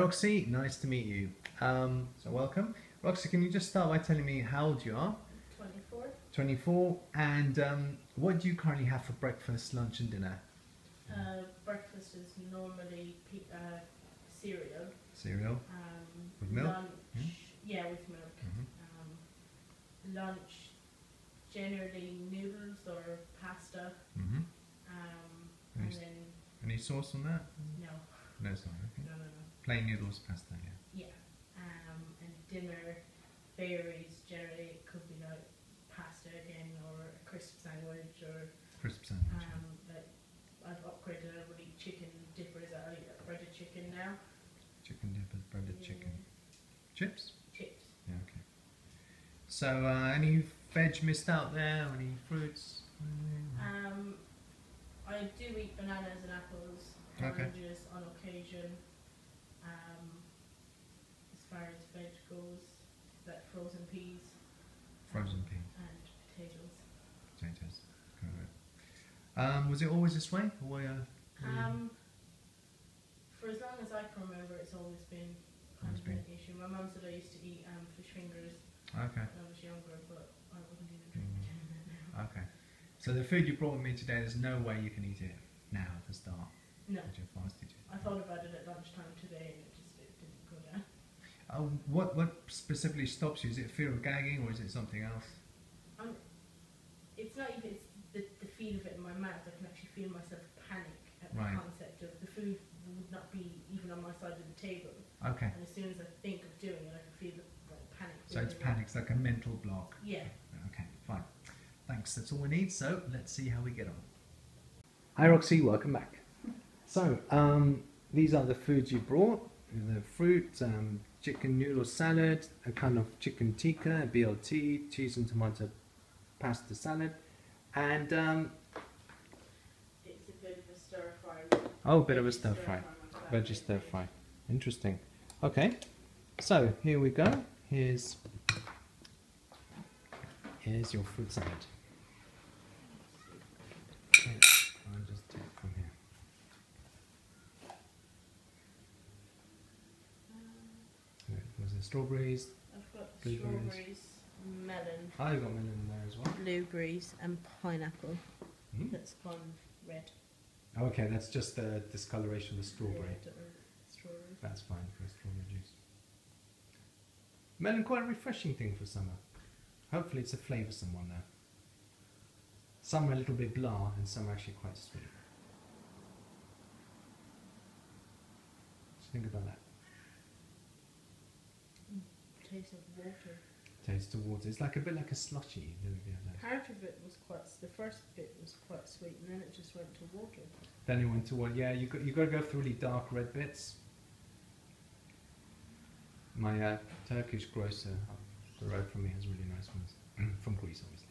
Roxy, nice to meet you. So welcome. Roxy, can you just start by telling me how old you are? 24. 24. And what do you currently have for breakfast, lunch and dinner? Breakfast is normally cereal. Cereal? With milk? Lunch, yeah, with milk. Lunch, generally noodles or pasta. And then... Any sauce on that? No. No sauce, okay. No. Plain noodles, pasta, yeah. Yeah. And dinner varies. Generally, it could be like pasta again, or a crisp sandwich, or... Crisp sandwich. Like I've upgraded. I would eat chicken dippers. I eat breaded chicken now. Chicken dippers, breaded chicken. Chips? Chips. Yeah, okay. So, any veg missed out there? Any fruits? I do eat bananas and apples, oranges on occasion. As far as veg goes, like frozen peas. Frozen peas. And potatoes. Potatoes. Correct. Was it always this way? Or for as long as I can remember, it's always been kind of an issue. My mum said I used to eat fish fingers when I was younger, but I wouldn't even drink it now. Okay. So the food you brought with me today, there's no way you can eat it now at the start. No. You're fasted. I thought about it at lunchtime today and it didn't go down. What specifically stops you? Is it fear of gagging or is it something else? It's not even, it's the feel of it in my mouth. I can actually feel myself panic at the concept of the food would not be even on my side of the table. Okay. And as soon as I think of doing it, I can feel like panic. So it's panic, it's like a mental block. Yeah. Okay, fine. Thanks, that's all we need, so let's see how we get on. Hi Roxy, welcome back. So, these are the foods you brought. The fruit, chicken noodle salad, a kind of chicken tikka, BLT, cheese and tomato pasta salad, and... it's a bit of a stir fry. Oh, a bit of a stir fry. Veggie stir fry. Interesting. Okay, so here we go. Here's your fruit salad. Okay, I'll just take it from here. Was it strawberries? I've got strawberries, melon. Oh, you've got melon in there as well. Blueberries and pineapple. That's gone red. Okay, that's just the discoloration of the strawberry. Strawberry. That's fine for strawberry juice. Melon, quite a refreshing thing for summer. Hopefully it's a flavoursome one though. Some are a little bit blah and some are actually quite sweet. Just think about that. Taste of water. Taste of water. It's like a bit like a slushy. Part of it was the first bit was quite sweet, and then it just went to water. Then it went to water. Yeah, you got to go through really dark red bits. My Turkish grocer up the road from me has really nice ones from Greece, obviously.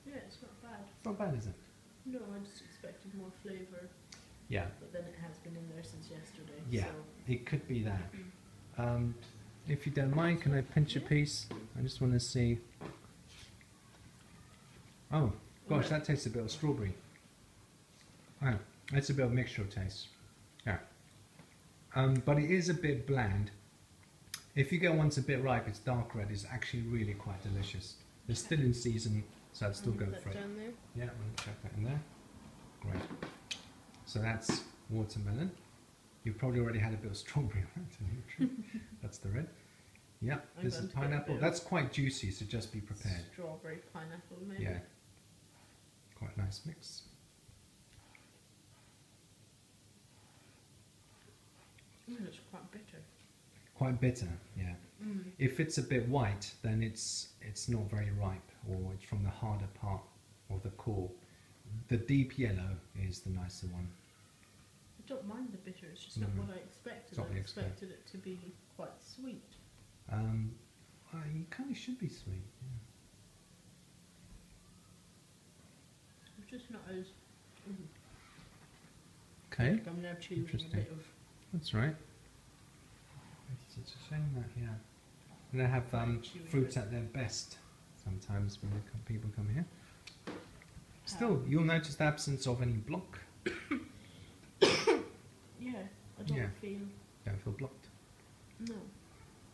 Yeah, it's not bad. It's not bad, is it? No, I just expected more flavour. Yeah. But then it has been in there since yesterday. Yeah, so. it could be that. If you don't mind, can I pinch a piece? I just want to see. Oh, gosh, that tastes a bit of strawberry. Oh, that's a bit of mixture of taste. Yeah. But it is a bit bland. If you get one that's a bit ripe, it's dark red, it's actually really quite delicious. It's still in season, so I'd still go for it. Down there? Yeah, I'm going to chuck that in there. Great. So that's watermelon. You've probably already had a bit of strawberry, right? That's the red. Yeah, this is pineapple. That's quite juicy, so just be prepared. Strawberry, pineapple, maybe. Yeah. Quite a nice mix. It's quite bitter. Quite bitter, yeah. If it's a bit white, then it's not very ripe, or it's from the harder part of the core. The deep yellow is the nicer one. I don't mind the bitter, it's just not what I expected. I expected it to be quite sweet. It kind of should be sweet, yeah. It's just not as... Okay, like I'm now chewing a bit of... That's right. It's a shame that, yeah. And they have fruits at their best sometimes when people come here. Still, you'll notice the absence of any block. Yeah. I don't feel... Don't feel blocked. No.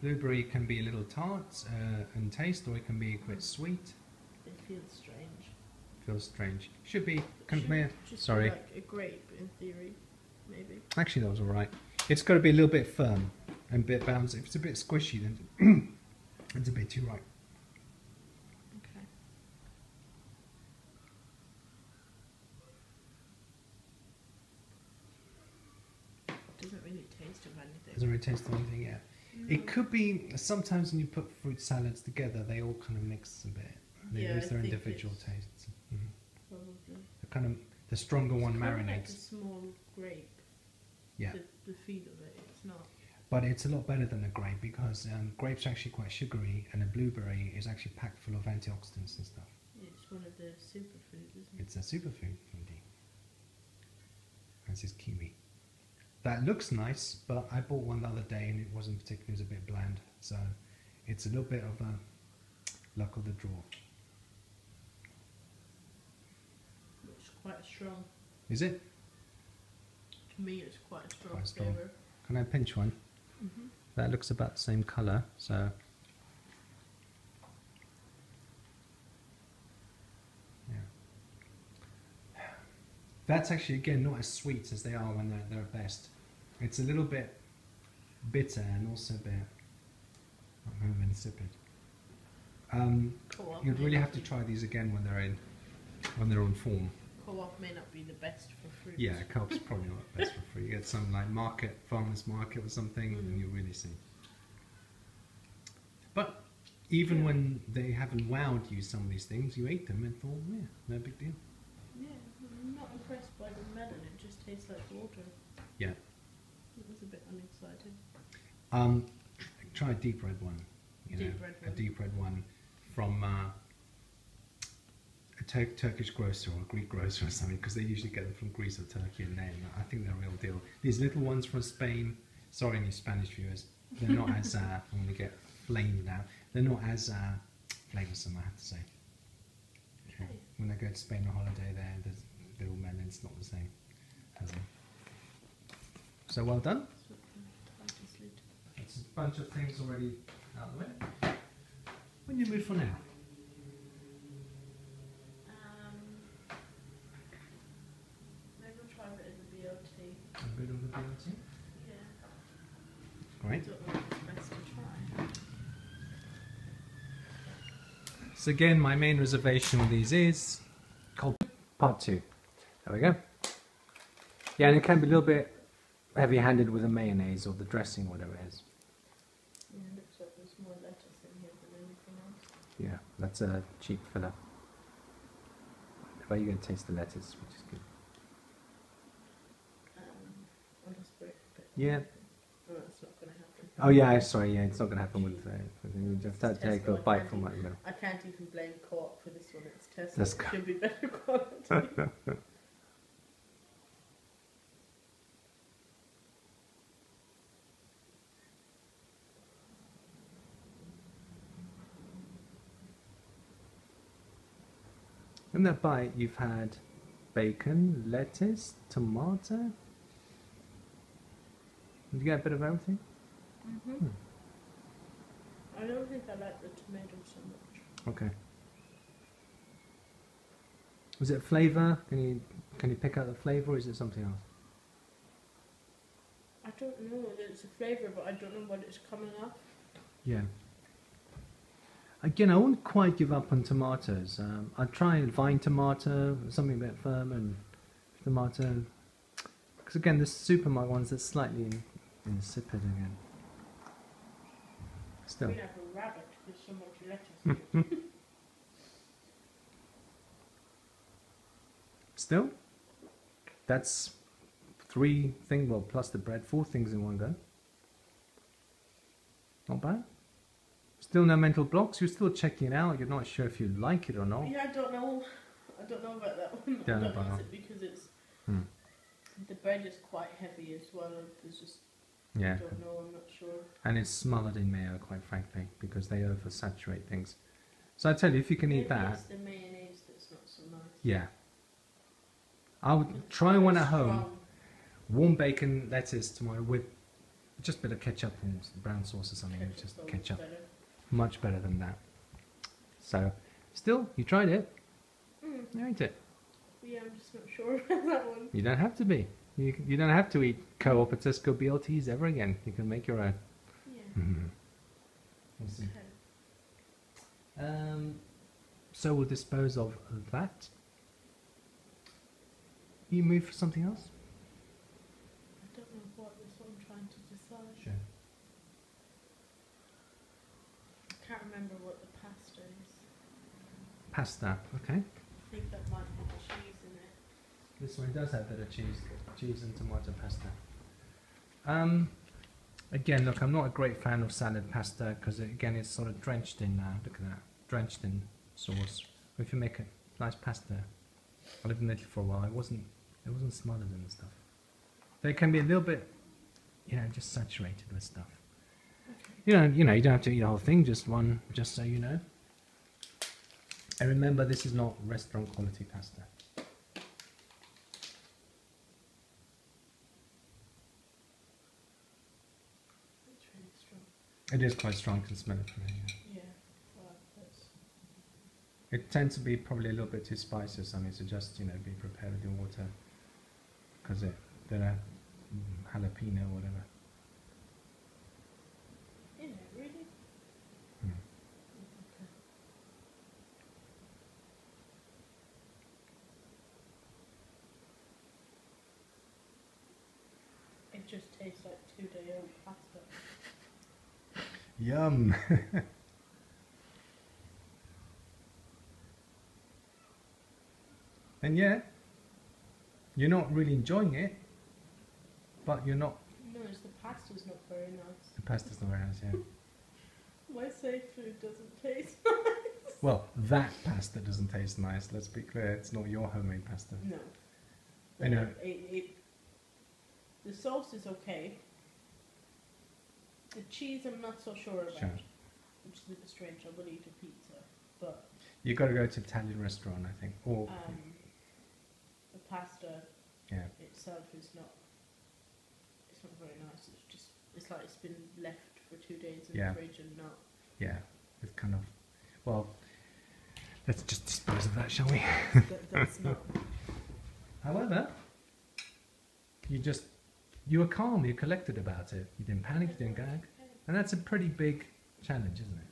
Blueberry can be a little tart in taste, or it can be quite sweet. It feels strange. Feels strange. Should be. Just Sorry. be like a grape in theory, maybe. Actually, that was alright. It's got to be a little bit firm and a bit bouncy. If it's a bit squishy, then it's a bit too ripe. Okay. Doesn't really taste of anything. Doesn't really taste of anything yet. No. It could be, sometimes when you put fruit salads together, they all kind of mix a bit. They lose their individual tastes. Probably. The stronger one It's kind of like a marinates. small grape. Yeah. The feel of it, it's not. But it's a lot better than a grape, because grapes are actually quite sugary, and a blueberry is actually packed full of antioxidants and stuff. It's one of the superfoods, isn't it? It's a superfood, indeed. This is kiwi. That looks nice, but I bought one the other day and it wasn't particularly, it was a bit bland. So it's a little bit of a luck of the draw. It's quite strong. Is it? To me, it's quite a strong, Quite strong. flavour. Can I pinch one? Mm-hmm. That looks about the same colour, so. Yeah. That's actually, again, not as sweet as they are when they're at best. It's a little bit bitter and also a bit insipid. You'd really have to try these again when they're on form. Co-op may not be the best for fruit. Yeah, co-op's probably not the best for fruit. You get some like farmers market or something, and you really see. But even when they haven't wowed you, some of these things, you ate them and thought, yeah, no big deal. Yeah, I'm not impressed by the melon. It just tastes like water. Yeah. It was a bit unexciting. Try a deep red one. A deep red one from a Turkish grocer or a Greek grocer or something, because they usually get them from Greece or Turkey, and I think they're a real deal. These little ones from Spain, sorry any Spanish viewers, they're not as, I'm going to get flamed now, they're not as flavoursome, I have to say. Okay. When I go to Spain on holiday there, there's little melons, not the same as them. So well done. That's a bunch of things already out of the way. When do you move for now? Maybe we'll try a bit of the BLT. A bit of the BLT? Yeah. Great. I don't know what's best to try. So again, my main reservation with these is cold part 2. There we go. Yeah, and it can be a little bit heavy-handed with the mayonnaise or the dressing, whatever it is. Yeah, it looks like there's more lettuce in here than anything else. Yeah, that's a cheap filler. But you're going to taste the lettuce, which is good. I'll just break a bit. Yeah. Oh, that's not going to happen. Oh yeah, sorry, yeah, it's not going to happen with you just have to take a bite from right in the middle. I can't even blame Co-op for this one, it's Tesco. Let's It go. should be better quality. In that bite, you've had bacon, lettuce, tomato. Did you get a bit of everything? Mm-hmm. I don't think I like the tomato so much. Okay. Was it flavour? Can you pick out the flavour, or is it something else? I don't know whether it's a flavour, but I don't know what it's coming off. Yeah. Again, I wouldn't quite give up on tomatoes. I'd try vine tomato, something a bit firm, and tomato. Because again, the supermarket ones are slightly insipid again. Still. We have a rabbit with so much lettuce. Still, that's 3 things, well, plus the bread, 4 things in one go. Not bad. Still no mental blocks, you're still checking it out, you're not sure if you like it or not. Yeah, I don't know about that one. Don't I know don't know about if that. it's because it's the bread is quite heavy as well. There's just Yeah. I don't know, I'm not sure. And it's smothered in mayo, quite frankly, because they oversaturate things. So I tell you, if you can eat Maybe that, it's the mayonnaise that's not so nice. yeah. I would try one at home. Warm bacon, lettuce, tomato with just a bit of ketchup and brown sauce or something. Just ketchup. Better. Much better than that. So, still, you tried it. You ate it. Yeah, I'm just not sure about that one. You don't have to be. You don't have to eat Co-op or Tesco BLTs ever again. You can make your own. Yeah. We'll see. Okay. So we'll dispose of that. You move for something else? I don't know what this one I'm trying to decide. Sure. I can't remember what the pasta is. Pasta, okay. I think that might have cheese in it. This one does have a bit of cheese and tomato pasta. Again, look, I'm not a great fan of salad pasta because again, it's sort of drenched in. Look at that, drenched in sauce. If you make a nice pasta, I lived in Italy for a while. It wasn't smothered and stuff. They can be a little bit, just saturated with stuff. Okay. You don't have to eat the whole thing. Just one, just so you know. And remember, this is not restaurant quality pasta. It is quite strong, I can smell it from here. Yeah. Well, that's... It tends to be probably a little bit too spicy or something, so just, be prepared with your water. Because they're jalapeno or whatever. Is it really? Okay. It just tastes like 2-day-old pasta. Yum! And yeah, you're not really enjoying it, but you're not... No, it's the pasta's not very nice. The pasta's not very nice, yeah. My safe food doesn't taste nice. Well, that pasta doesn't taste nice, let's be clear. It's not your homemade pasta. No. I know. The sauce is okay. The cheese I'm not so sure about. Sure. Which is a bit strange. I would eat a pizza, but... You've got to go to an Italian restaurant, I think. Or the pasta itself is not... It's not very nice. It's like it's been left for 2 days in the fridge and not... Yeah, it's kind of... Well, let's just dispose of that, shall we? That's not... However, you were calm, you collected about it. You didn't panic, you didn't gag. And that's a pretty big challenge, isn't it?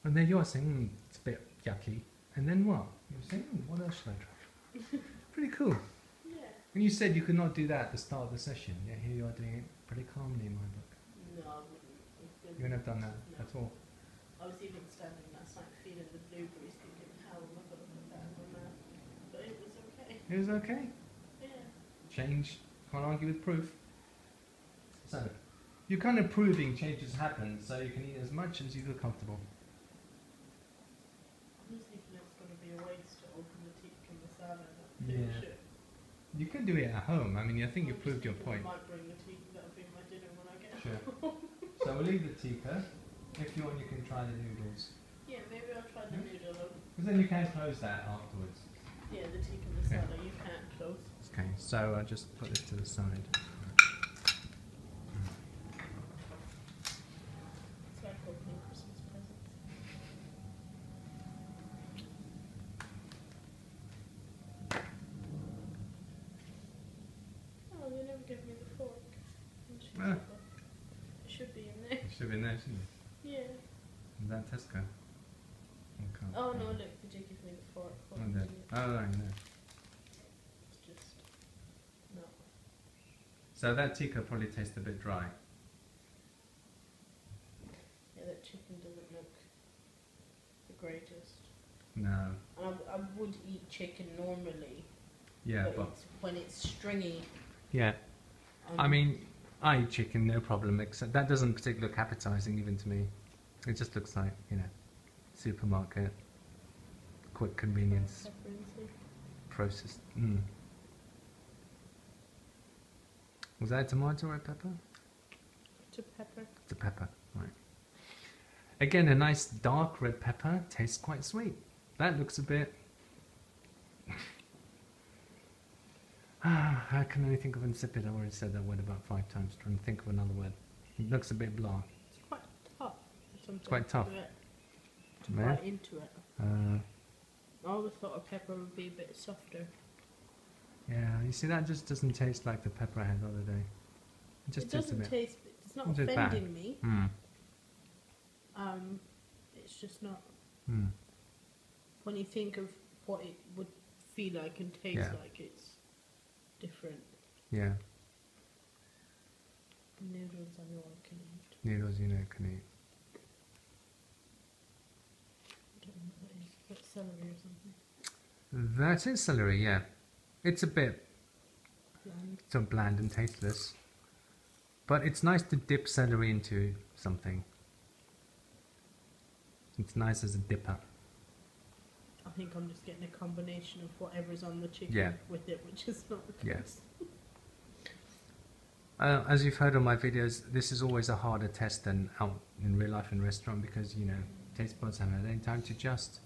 And then you are saying, it's a bit yucky. And then what? You were saying, what else should I try? Pretty cool. Yeah. And you said you could not do that at the start of the session. Yeah, here you are doing it pretty calmly in my book. No, I wouldn't. You wouldn't have done that at all. I was even standing last night feeling the blueberries thinking, how am I going to put that in my mouth? But it was okay. It was okay. Yeah. Change, can't argue with proof. So, you're kind of proving changes happen so you can eat as much as you feel comfortable. I'm just thinking it's going to be a waste to open the tikka masala and finish it. You can do it at home. I mean, I think you proved your point. I might bring the tikka, that'll be my dinner when I get home. So we'll leave the tikka. If you want, you can try the noodles. Yeah, maybe I'll try the noodle. Because then you can close that afterwards. Yeah, the tikka masala you can't close. Okay, so I'll just put this to the side. It's like opening Christmas presents. Oh, they never give me the fork. It should be in there. It should be in there, shouldn't it? Yeah. Is that Tesco? Okay. Oh no, look, they did give me the fork. Oh, there. Oh, right, no. It's just no. So that tikka probably tastes a bit dry. Yeah, that chicken doesn't look the greatest. No. And I would eat chicken normally. Yeah, but it's, when it's stringy. Yeah. I mean, I eat chicken, no problem, except that doesn't particularly look appetizing even to me. It just looks like, supermarket, quick convenience, processed. Was that a tomato or a pepper? It's a pepper. It's a pepper, right. Again, a nice dark red pepper tastes quite sweet. That looks a bit... I can only think of insipid. I already said that word about 5 times. Trying to think of another word. It looks a bit blah. It's quite tough. It's quite tough. To bite into it. Uh, I always thought a pepper would be a bit softer. yeah, you see, that just doesn't taste like the pepper I had the other day. It just tastes a doesn't bit. taste. It's not It's just offending bad. me. Mm. It's just not. Mm. When you think of what it would feel like and taste Yeah. like, it's different. Yeah, Noodles, everyone can eat. noodles, you know, can eat. I don't know what that is. Is that celery or something? That is celery, yeah. It's a bit Bland. so bland and tasteless. But it's nice to dip celery into something. It's nice as a dipper. I think I'm just getting a combination of whatever's on the chicken Yeah. with it, which is not the Yeah. case. As you've heard on my videos, this is always a harder test than out in real life in restaurant because, you know, taste buds haven't had any time to adjust.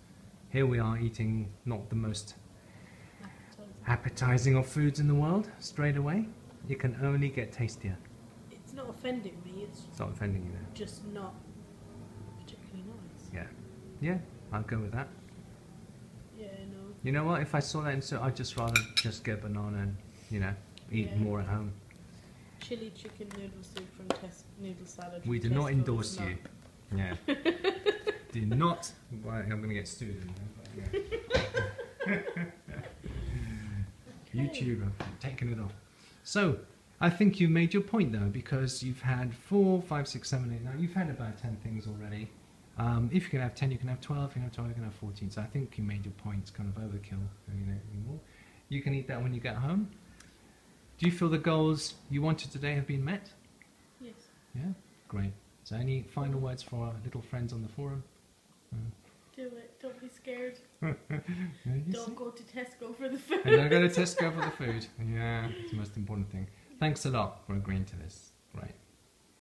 Here we are eating not the most appetizing of foods in the world straight away. It can only get tastier. It's not offending me, it's It's not offending you though. just not particularly nice. Yeah. Yeah, I'll go with that. Yeah, no. You know what? If I saw that in I'd just rather just get a banana and, you know, eat Yeah. more at home. Chili chicken noodle soup from noodle salad. We from do not Tesco endorse is you. not- Yeah. Do not. Well, I'm going to get sued. But yeah. YouTube, I've taken it off. So, I think you made your point though, because you've had 4, 5, 6, 7, 8, 9. You've had about 10 things already. If you can have 10, you can have 12. If you can have 12, you can have 14. So I think you made your point. It's kind of overkill. You know, anymore. You can eat that when you get home. Do you feel the goals you wanted today have been met? Yes. Yeah, great. So any final words for our little friends on the forum? Do it. Don't be scared. You Don't see? go to Tesco for the food. And don't go to Tesco for the food. Yeah, it's the most important thing. Thanks a lot for agreeing to this. Great.